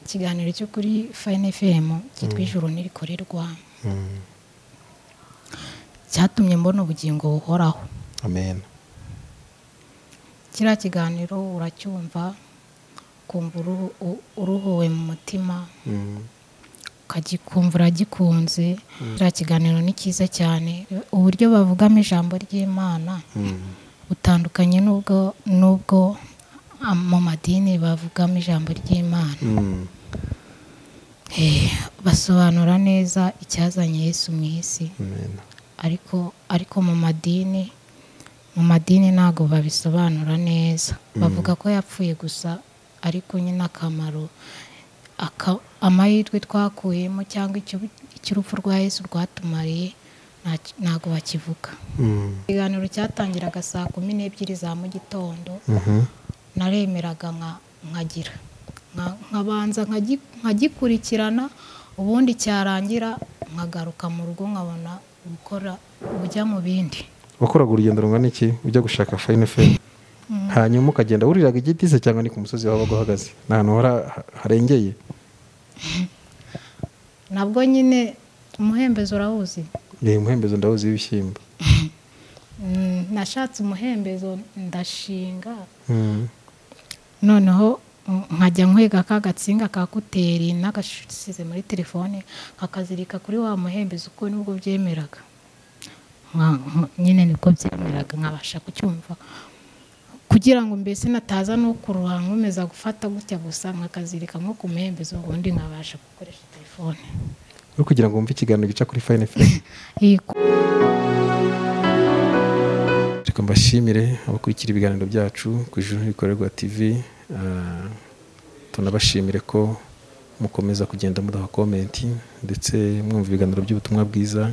ikiganiro cyo kuri Fine FM cyitwa ijuru nirikorerwa cyatumye mbona ubugingo buhoraho. Amen. Kiriya kiganiro uracyumva kumva uruhuwe mu mutima ukagikumva uragikunze. Kiriya kiganiro ni cyiza cyane, uburyo bavugamo ijambo ry'Imana butandukanye n'ubwo mu madini bavugamo ijambo ry'Imana. Basobanura neza icyazanye Yesu mu isi. ariko mu madini ntago babisobanura neza. Bavuga ko yapfuye gusa, ariko nyine akamaro amahirwe twakuyemo cyangwa icy'urupfu rwa Yesu rwatumariye ntago bakivuga. Ikiganiro cyatangiraga saa 12 za mu gitondo. Naremeraga nkagira nkabanza nkagikurikirana, ubundi cyarangira nkagaruka mu rugo nkabona gukora ubujya mu bindi. Wakoraga urugendo rungana iki ujya gushaka Fine FM? Hanyuma ukagenda uriraga igiti se cyangwa ni ku musozi wabaga uhagaze n'ahantu harengeye? Nabwo nyine umuhembezo urawuzi. Umuhembezo ndawuzi w'ibishyimbo. Nashatse umuhembezo ndashinga, noneho nkajya nkwega kagatsinga ka kuteri n'agashyize muri telefone kakazirika kuri wa muhembezo, uko nubwo byemeraga nyine nibwo byemeraga nkabasha kucyumva, kugira ngo mbese nataza no kuruha nkomeza gufata gutya gusa nkakazirika nko ku muhembezo, ubundi nkabasha gukoresha telefone kugira ngo wumve ikiganiro gica kuri Fine FM. Reka mbashimire abakurikira ibiganiro byacu ku Ijuru Nirikorerwa TV. Tunabashimire ko mukomeza kugenda mudaha comment ndetse mwumva ibiganiro by'ubutumwa bwiza,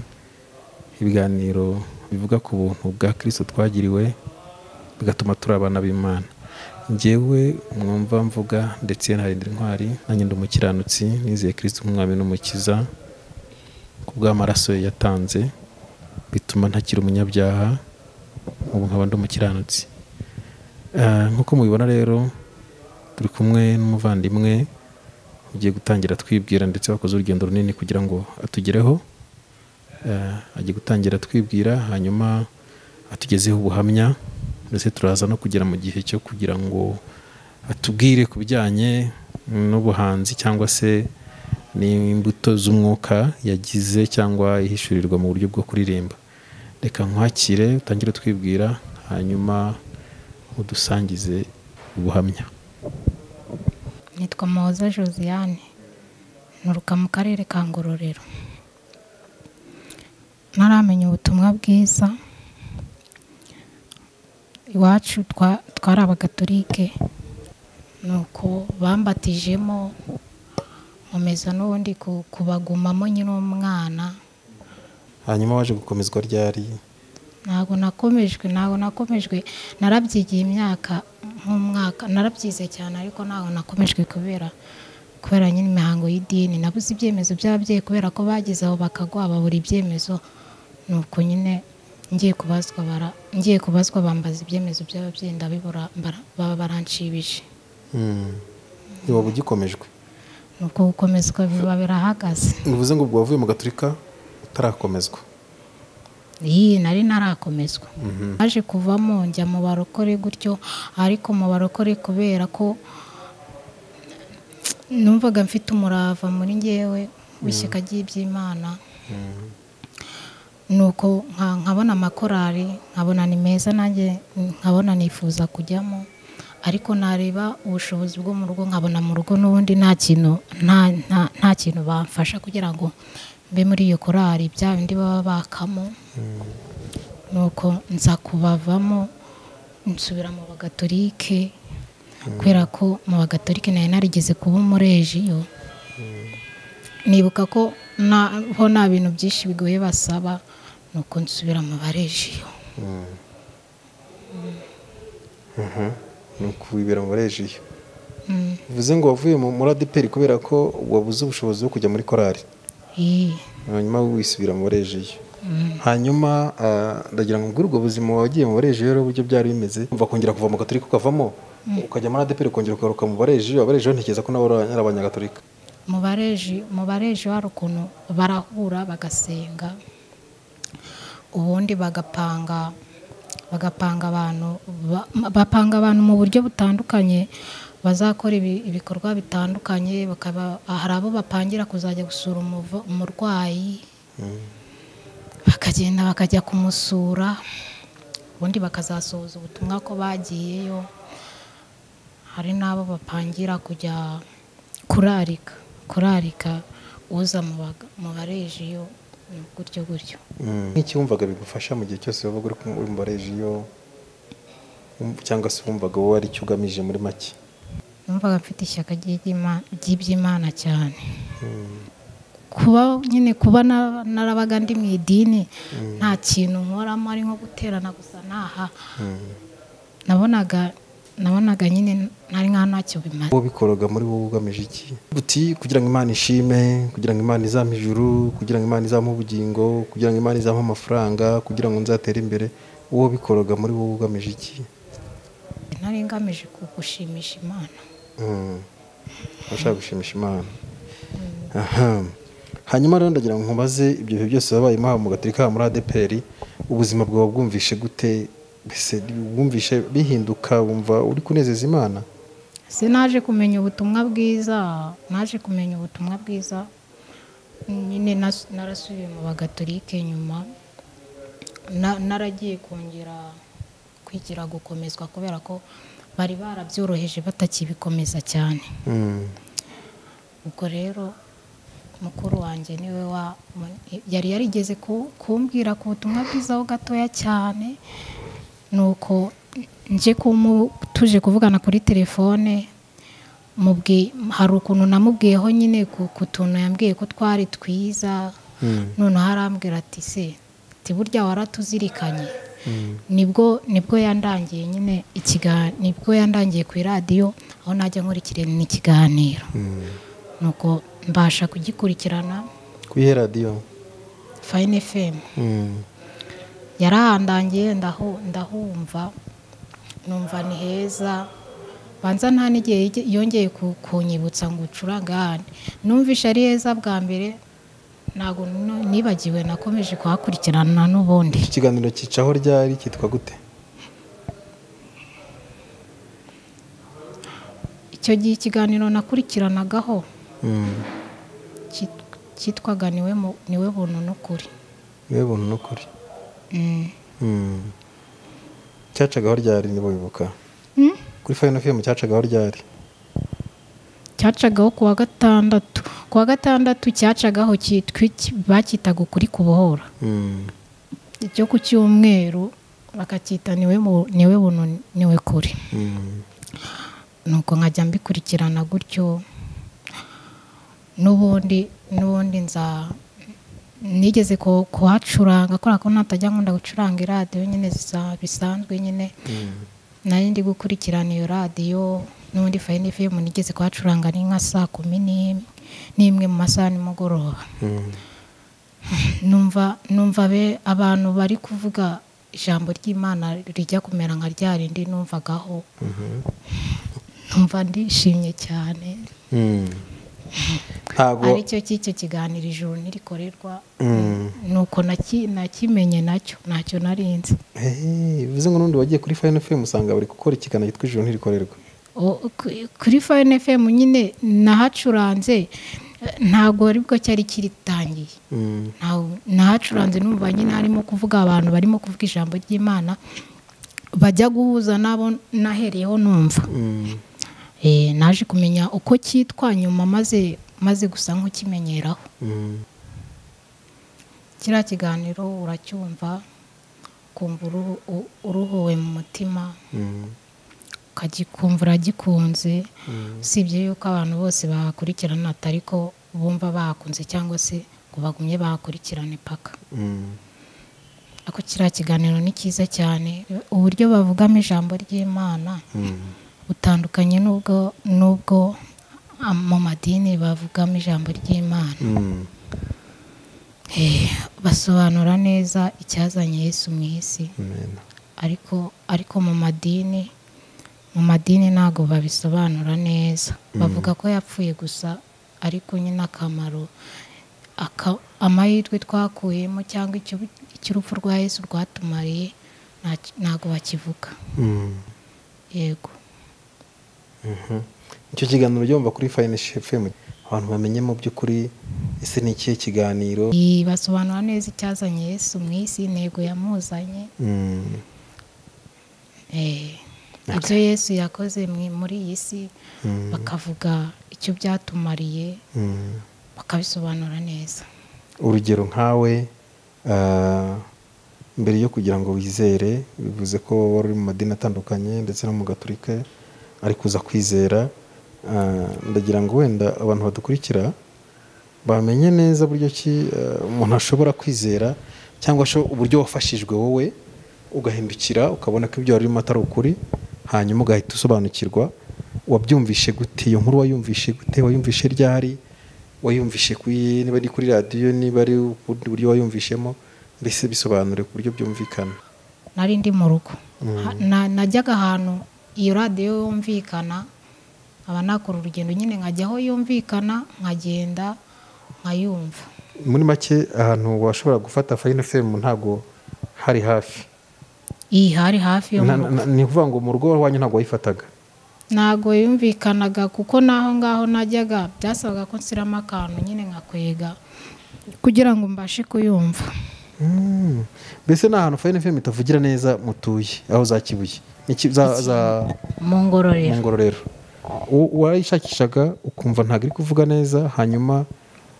ibiganiro bivuga ku buntu bwa Kristo twagiriwe bigatuma turi abana b'Imana. Njyewe mwumva mvuga ndetse narindira intwari, nanjye ndi umukiranutsi nizeye Kristo nk'umwami n'umukiza, ku bw'amaraso yatanze bituma ntakiri umunyabyaha, ubu nkaba ndi umukiranutsi. Nk'uko mubibona rero turi kumwe n'umuvandimwe ugiye gutangira twibwira, ndetse wakoze urugendo runini kugira ngo atugereho. Agiye gutangira twibwira, hanyuma atugezeho ubuhamya, ndetse turaza no kugera mu gihe cyo kugira ngo atubwire ku bijyanye n'ubuhanzi cyangwa se n'imbuto z'umwuka yagize cyangwa ihishurirwa mu buryo bwo kuririmba. Reka nkwakire utangire twibwira, hanyuma udusangize ubuhamya. Nitwa Muhoza Josiane, nturuka mu karere ka Ngororero. Naramenya ubutumwa bwiza, iwacu twari abagatolike, nuko bambatijemo nkomeza n'ubundi kubagumamo nyine umwana. Hanyuma waje gukomezwa ryari? Ntago nakomejwe, narabyigiye imyaka nk'umwaka, narabyize cyane, ariko ntago nakomejwe kubera nyine imihango y'idini. Nabuze ibyemezo by'ababyeyi kubera ko bageze aho bakagwa babura ibyemezo, nuko nyine ngiye kubazwa bambaza ibyemezo by'ababyeyi ndabibura, baba baranshibije. Waba ugikomejwe? Nuko gukomezwa biba birahagaze. Bivuze ngo ubwo wavuye mu Gatolika utarakomezwa? Nari narakomezwa. Naje kuvamo njya mu barokore gutyo, ariko mu barokore kubera ko numvaga mfite umurava muri ngewe w'ishyaka ry'iby'Imana, nuko nkabona amakorari nkabona ni meza, nanjye nkabona nifuza kujyamo, ariko nareba ubushobozi bwo mu rugo nkabona mu rugo n'ubundi nta kintu bamfasha kugira ngo mbe muri iyo korari bya bindi baba bakamo. Nuko nza kubavamo nsubira mu bagatolike, kubera ko mu bagatolike nari narigeze kuba umurejiyo. Nibuka ko ho nta bintu byinshi bigoye basaba, nuko nsubira mu barejiyo. Nuko wibera mu barejiyo. Bivuze ngo wavuye muri ADPR kubera ko wabuze ubushobozi bwo kujya muri korari? Hanyuma wisubira mu barejiyo. Hanyuma ndagira ngo ubwo buzima wagiye mu barejiyo rero uburyo byari bimeze, umva kongera kuva mu Gatolika ukavamo, ukajya muri ADEPR ukongera ugaruka mu bareji ntekereza ko nabo ari abanyagatolika. mu bareji hari ukuntu barahura bagasenga, ubundi bagapanga abantu mu buryo butandukanye bazakora ibikorwa bitandukanye. Hari abo bapangira kuzajya gusura umurwayi, bakagenda bakajya kumusura, ubundi bakazasohoza ubutumwa ko bagiyeyo. Hari n'abo bapangira kujya kurarika uza mu barejiyo, gutyo. Nk'iki wumvaga bigufasha mu gihe cyose waba uri mu barejiyo, cyangwa se wumvaga wowe ari icyo ugamije muri make? Numvaga mfite ishyaka ry'iby'Imana cyane. Kuba narabaga ndi mu idini, nta kintu nkoramo ari nko guterana gusa naha, nabonaga nyine nari nka ntacyo bimaze. Wowe bikoraga muri wowe ugamije iki? Uti kugira ngo Imana ishime, kugira ngo Imana izampe ijuru, kugira ngo Imana izampe ubugingo, kugira ngo Imana izampe amafaranga, kugira ngo nzatere imbere. Wowe bikoraga muri wowe ugamije iki? Nari ngamije gushimisha Imana. Washaka gushimisha Imana. Hanyuma rero ndagira ngo nkubaze, ibyo bihe byose wabayemo haba mu Gatolika haba muri ADEPR, ubuzima bwawe bwumvishe gute? Mbese wumvishe bihinduka, wumva uri kunezeza Imana? Naje kumenya ubutumwa bwiza, nyine narasubiye mu Bagatolike, nyuma naragiye kongera kwigira gukomezwa kubera ko bari barabyoroheje batakibikomeza cyane. Ubwo rero mukuru wanjye niwe yari yarigeze kumbwira ku butumwa bwiza ho gatoya cyane, nuko tuje kuvugana kuri telefone, hari ukuntu namubwiyeho nyine ku tuntu yambwiye ko twari twiza, noneho arambwira ati se burya waratuzirikanye. Nibwo yandangiye nyine nibwo yandangiye ku iradiyo, aho najya nkurikirana ikiganiro, nuko mbasha kugikurikirana ku radiyo Fine FM. Yarahandangiye ndahumva, numva ni heza, banza nta n'igihe yongeye kunyibutsa ngo ucuranga ahandi. Numvishe ari heza bwa mbere, ntabwo nibagiwe, nakomeje kuhakurikirana n'ubundi. Ikiganiro cyicaho ryari cyitwa gute? Icyo gihe ikiganiro nakurikiranagaho cyitwaga niwe buntu n'ukuri. Niwe buntu n'ukuri. Cyacagaho ryari niba wibuka? Kuri Fine FM cyacagaho ryari? Cyacagaho kuwa gatandatu cyacagaho bacyitaga ukuri kubohora. Icyo ku cyumweru bakacyita niwe buntu niwe kuri. Nuko nkajya mbikurikirana gutyo, n'ubundi nigeze kuhacuranga, kubera ko natajya nkunda gucuranga iradiyo nyine bisanzwe nyine. Nari ndi gukurikirana iyo radiyo, n'ubundi Fine FM nigeze kuhacuranga ni nka 11:00 mu masaha nimugoroba. Numva abantu bari kuvuga ijambo ry'Imana rijya kumera nka rya rindi numvagaho, numva ndishimye cyane. Aricyo cy'icyo kiganiro ijuru nirikorerwa, nuko nakimenye ntacyo narinzi. Bivuze ngo n'undi wagiye kuri Fine FM usanga bari gukora ikiganiro cyitwa ijuru ntirikorerwa. Kuri Fine FM nyine nahacuranze, ntabwo aribwo cyari kiritangiye. Nahacuranze numva nyine harimo kuvuga abantu barimo kuvuga ijambo ry'Imana, bajya guhuza nabo nahereyeho numva. Naje kumenya uko cyitwa nyuma maze gusa nk'ukimenyeraho. Kiriya kiganiro uracyumva, kumva uruhuwe mu mutima, ukagikumva uragikunze, usibye yuko abantu bose bahakurikirana atari ko bumva bahakunze cyangwa se ngo bagumye bahakurikirane paka. Ako kiriya kiganiro ni cyiza cyane, uburyo bavugamo ijambo ry'Imana butandukanye n'ubwo mu madini bavugamo ijambo ry'Imana. Basobanura neza icyazanye Yesu mu isi. ariko mu madini mu madini ntago babisobanura neza, bavuga ko yapfuye gusa, ariko nyine akamaro amahirwe twakuyemo cyangwa icy'urupfu rwa Yesu rwatumariye ntago bakivuga. Yego. Icyo kiganiro byumva kuri Fine FM abantu bamenye mu by'ukuri ese ni ikihe kiganiro? Basobanura neza icyazanye Yesu mu isi, intego yamuzanye, ibyo Yesu yakoze muri iyi si, bakavuga icyo byatumariye, bakabisobanura neza. Urugero nkawe mbere yo kugira ngo wizere, bivuze ko wari uri mu madini atandukanye ndetse no mu Gatolika, ari kuza kwizera, ndagira ngo wenda abantu badukurikira bamenye neza buryo ki umuntu ashobora kwizera, cyangwa se uburyo wafashijwe wowe ugahindukira ukabona ko ibyo warimo atari ukuri, hanyuma ugahita usobanukirwa. Wabyumvishe gute iyo nkuru? Wayumvishe gute? Wayumvishe ryari? Wayumvishe niba ari kuri radiyo, niba ari ubundi buryo wayumvishemo, mbese bisobanure ku buryo byumvikana. Nari ndi mu rugo, najyaga ahantu iyo radiyo yumvikana, aba nakora urugendo nyine nkajya aho yumvikana, nkagenda nkayumva. Muri make ahantu washobora gufata Fine FM ntago hari hafi? Hari hafi yo mu rugo. Ni ukuvuga ngo mu rugo wanyu ntago wayifataga? Ntago yumvikanaga, kuko naho ngaho najyaga byasabaga ko nsiramo akantu nyine nkakwega kugira ngo mbashe kuyumva. Mbese ni ahantu Fine FM itavugira neza mutuye, aho za Kibuye mu Ngororero. Warayishakishaga ukumva ntabwo iri kuvuga neza, hanyuma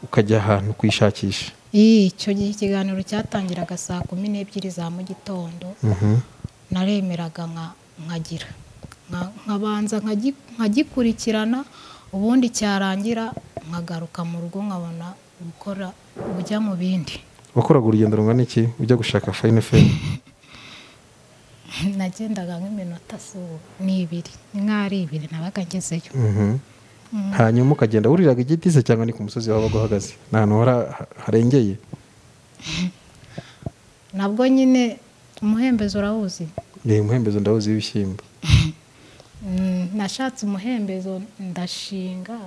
ukajya ahantu kuyishakisha? Icyo gihe ikiganiro cyatangiraga saa 12 za mu gitondo, naremeraga nkagira nkabanza nkagikurikirana, ubundi cyarangira nkagaruka mu rugo nkabona gukora ubujya mu bindi. Wakoraga urugendo rungana iki ujya gushaka Fine FM? Nagendaga nk'iminota ni 2 nabaga ngezeyo. Hanyuma ukagenda wuriraga igiti se cyangwa ni ku musozi wabaga uhagaze? Ni ahantu harengeye? Nabwo nyine umuhembezo urawuzi? Umuhembezo ndawuzi w'ibishyimbo. Nashatse umuhembezo ndashinga,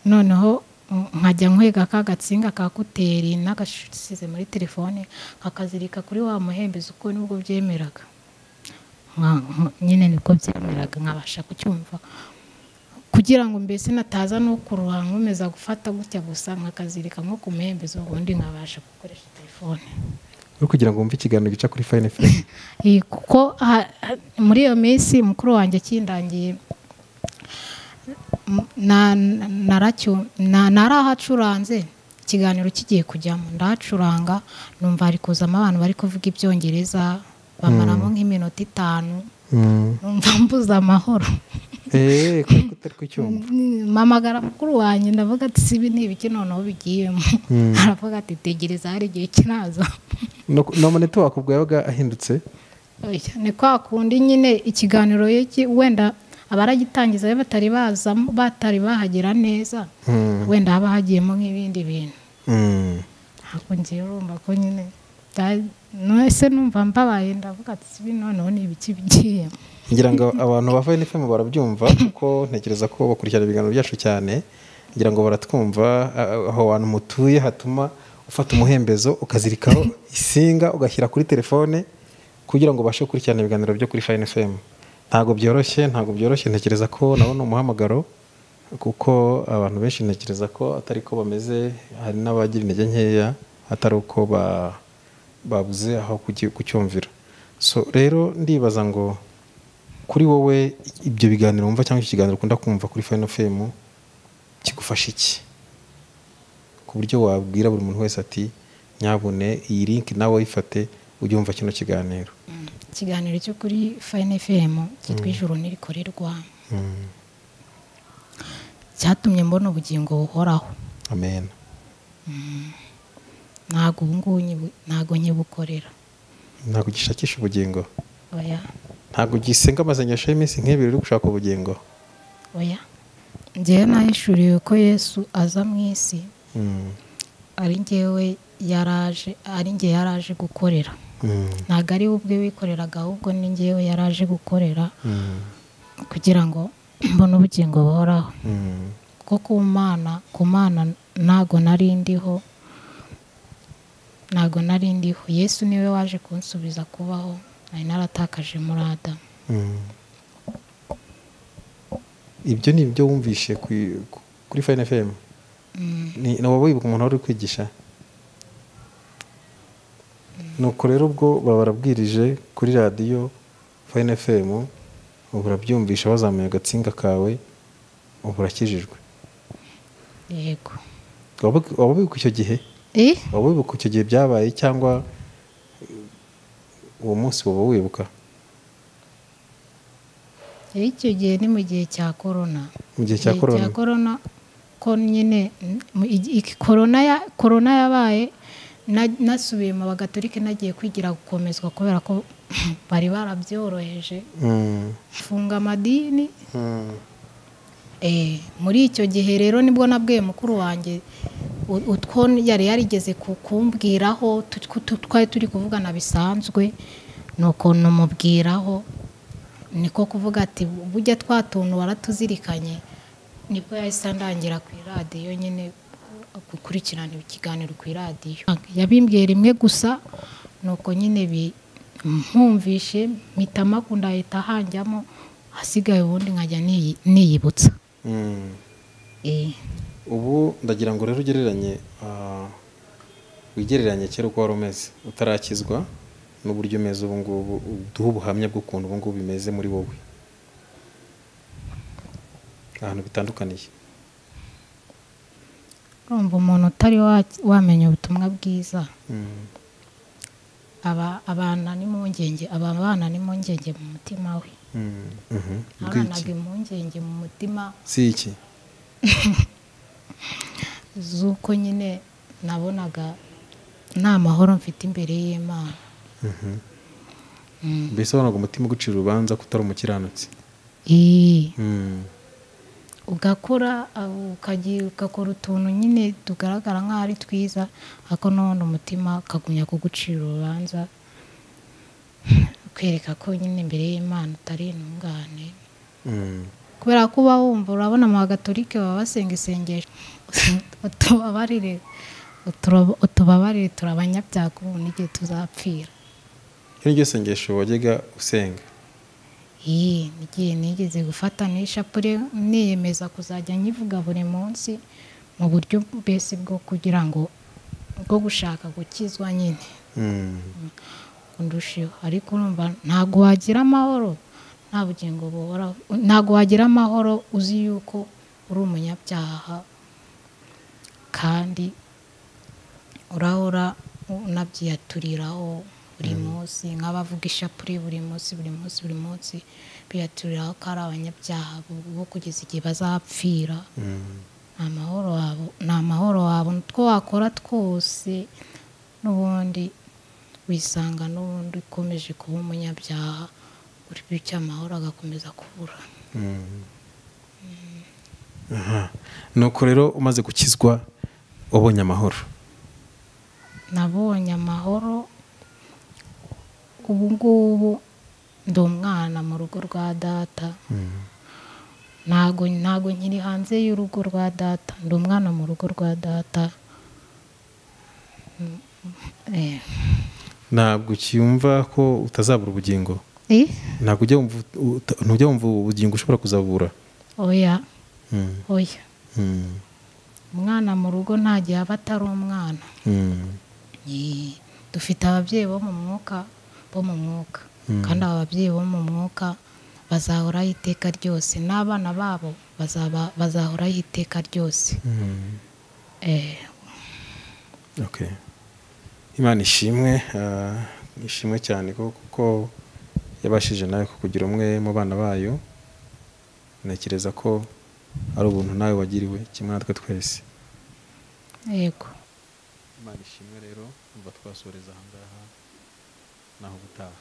noneho nkajya nkwega ka gatsinga ka kuteri n'agasize muri telefone, nkakazirika kuri wa muhembezo, uko nibwo byemeraga, nyine nibwo byemeraga, nkabasha kucyumva, kugira ngo mbese nataza no kuruha nkomeza gufata gutya gusa, nkakazirika nko ku muhembezo, ubundi nkabasha gukoresha telefone kugira ngo wumve ikiganiro gica kuri Fine FM. Kuko muri iyo minsi mukuru wanjye kindangiye, narahacuranze ikiganiro kigiye kujyamo, ndahacuranga numva hari kuzamo abantu bari kuvuga ibyongereza, bamaramo nk'iminota 5, numva mbuza amahoro. Kutari kucyumva. Mamagara mukuru wanjye, ndavuga ati sibi n'ibiki noneho bigiyemo. Aravuga ati tegereza hari igihe kinaza. None to wakubwayaga ahindutse? Ni kwa kundi nyine ikiganiro wenda abaragitangiza batari bahagera neza, wenda haba hagiyemo nk'ibindi bintu. Ako ngiye urumva ko nyine nese numva mbabaye, ndavuga ati sibi noneho n'ibiki bigiye. Ngira ngo abantu ba Fine FM barabyumva, kuko ntekereza ko bakurikirana ibiganiro byacu cyane, ngira ngo baratwumva. Aho abantu mutuye hatuma ufata umuhembezo ukazirikaho isinga ugashyira kuri telefone kugira ngo ubashe gukurikirana ibiganiro byo kuri Fine FM. Ntago byoroshye, ntekereza ko nabona umuhamagaro, kuko abantu benshi ntekereza ko atari ko bameze, hari n'abagira intege nkeya, atari uko babuze aho kucyumvira. So rero ndibaza ngo kuri wowe ibyo biganiro wumva cyangwa ikiganiro ukunda kumva kuri Fine FM kigufasha iki, ku buryo wabwira buri muntu wese ati nyabune iyi link nawe uyifate ujye wumva kino kiganiro? Ikiganiro cyo kuri Fine FM cyitwa Ijuru Nirikorerwa, cyatumye mbona ubugingo buhoraho. Amen. Ntago nyibukorera, ntago gishakisha ubugingo. Oya. Ntago gisenga amasengesho y'iminsi nk'ibiri uri gushaka ubugingo. Oya. Njyewe nahishuriwe ko Yesu aza mu isi, ari njye yaraje gukorera. ntabwo ari we ubwe wikoreraga ahubwo ni njyewe yari aje gukorera kugira ngo mbone ubugingo buhoraho. kuko ku mana ntabwo nari ndiho Yesu niwe waje kunsubiza kubaho, nari naratakaje muri Adamu. ibyo ni ibyo wumvishe kuri Fine FM? ni wowe wibuka umuntu wari kwigisha? nuko rero ubwo baba barabwirije kuri radiyo Fine FM, ubu urabyumvisha wazamuye agatsinga kawe, ubu urakijijwe. Yego. waba wibuka icyo gihe? waba wibuka icyo gihe byabaye cyangwa uwo munsi waba wibuka? Icyo gihe ni mu gihe cya korona. Mu gihe cya korona ko nyine korona yabaye, nasubiye mu bagatolike nagiye kwigira gukomezwa kubera ko bari barabyoroheje funga amadini. Muri icyo gihe rero nibwo nabwiye mukuru wanjye utwo yari yarigeze kumbwiraho, twari turi kuvugana bisanzwe, nuko numubwiraho, niko kuvuga ati burya twatuntu waratuzirikanye. Nibwo yahise andangira ku iradiyo nyine gukurikirana ikiganiro ku iradiyo. Yabimbwiye rimwe gusa, nuko nyine mpumvishe mpita makunda ahita hanjyamo, hasigaye ubundi nkajya niyibutsa. ubu ndagira ngo rero wigereranye kera uko wari umeze utarakizwa n'uburyo umeze ubu ngubu, duha ubuhamya bw'ukuntu ubu ngubu bimeze muri wowe, ahantu bitandukaniye. urumva umuntu utari wamenya ubutumwa bwiza, abana n'impungenge mu mutima we. Abanaga impungenge mu mutima. Si iki? Z'uko nyine nabonaga nta mahoro mfite imbere y'Imana. Mbese wabonaga umutima ugucira urubanza ko utari umukiranutsi? Ugakora ugakora utuntu nyine tugaragara nk'aho ari twiza, ariko none umutima ukagumya kugucira urubanza, kwereka ko nyine imbere y'Imana utari intungane. Kubera ko uba wumva, urabona mu bagatolike baba basenga isengesho utubabarire turi abanyabyaha ubu n'igihe tuzapfira. Iryo sengesho wajyaga usenga? Nigiye nigeze gufata n'ishapure niyemeza kuzajya nyivuga buri munsi, mu buryo mbese bwo kugira ngo bwo gushaka gukizwa nyine ndusheho. Ariko urumva ntabwo wagira amahoro nta bugingo buhoraho, ntabwo wagira amahoro uzi yuko uri umunyabyaha kandi urahora unabyiyaturiraho buri munsi, nk'abavuga ishapure buri munsi biyaturiraho ko ari abanyabyaha bo kugeza igihe bazapfira. nta mahoro wabo utwo wakora twose, n'ubundi wisanga n'ubundi ukomeje kuba umunyabyaha, uri bityo amahoro agakomeza kubura. nuko rero umaze gukizwa wabonye amahoro? Nabonye amahoro. Ubu ngubu ndi umwana mu rugo rwa data, ntago nkiri hanze y'urugo rwa data, ndi umwana mu rugo rwa data. Ntabwo ukiyumva ko utazabura ubugingo? Ntabwo ntujya wumva ubugingo ushobora kuzabura? Oya. Umwana mu rugo nta gihe aba atari umwana. Dufite ababyeyi bo mu mwuka, kandi aba babyeyi bo mu mwuka bazahoraho iteka ryose, n'abana babo bazahoraho iteka ryose. Imana ishimwe cyane kuko yabashije nawe kukugira umwe mu bana bayo. Ntekereza ko ari ubuntu nawe wagiriwe kimwe natwe twese. Yego. Imana ishimwe rero, umva twasoreza aha ngaha naho gutaha.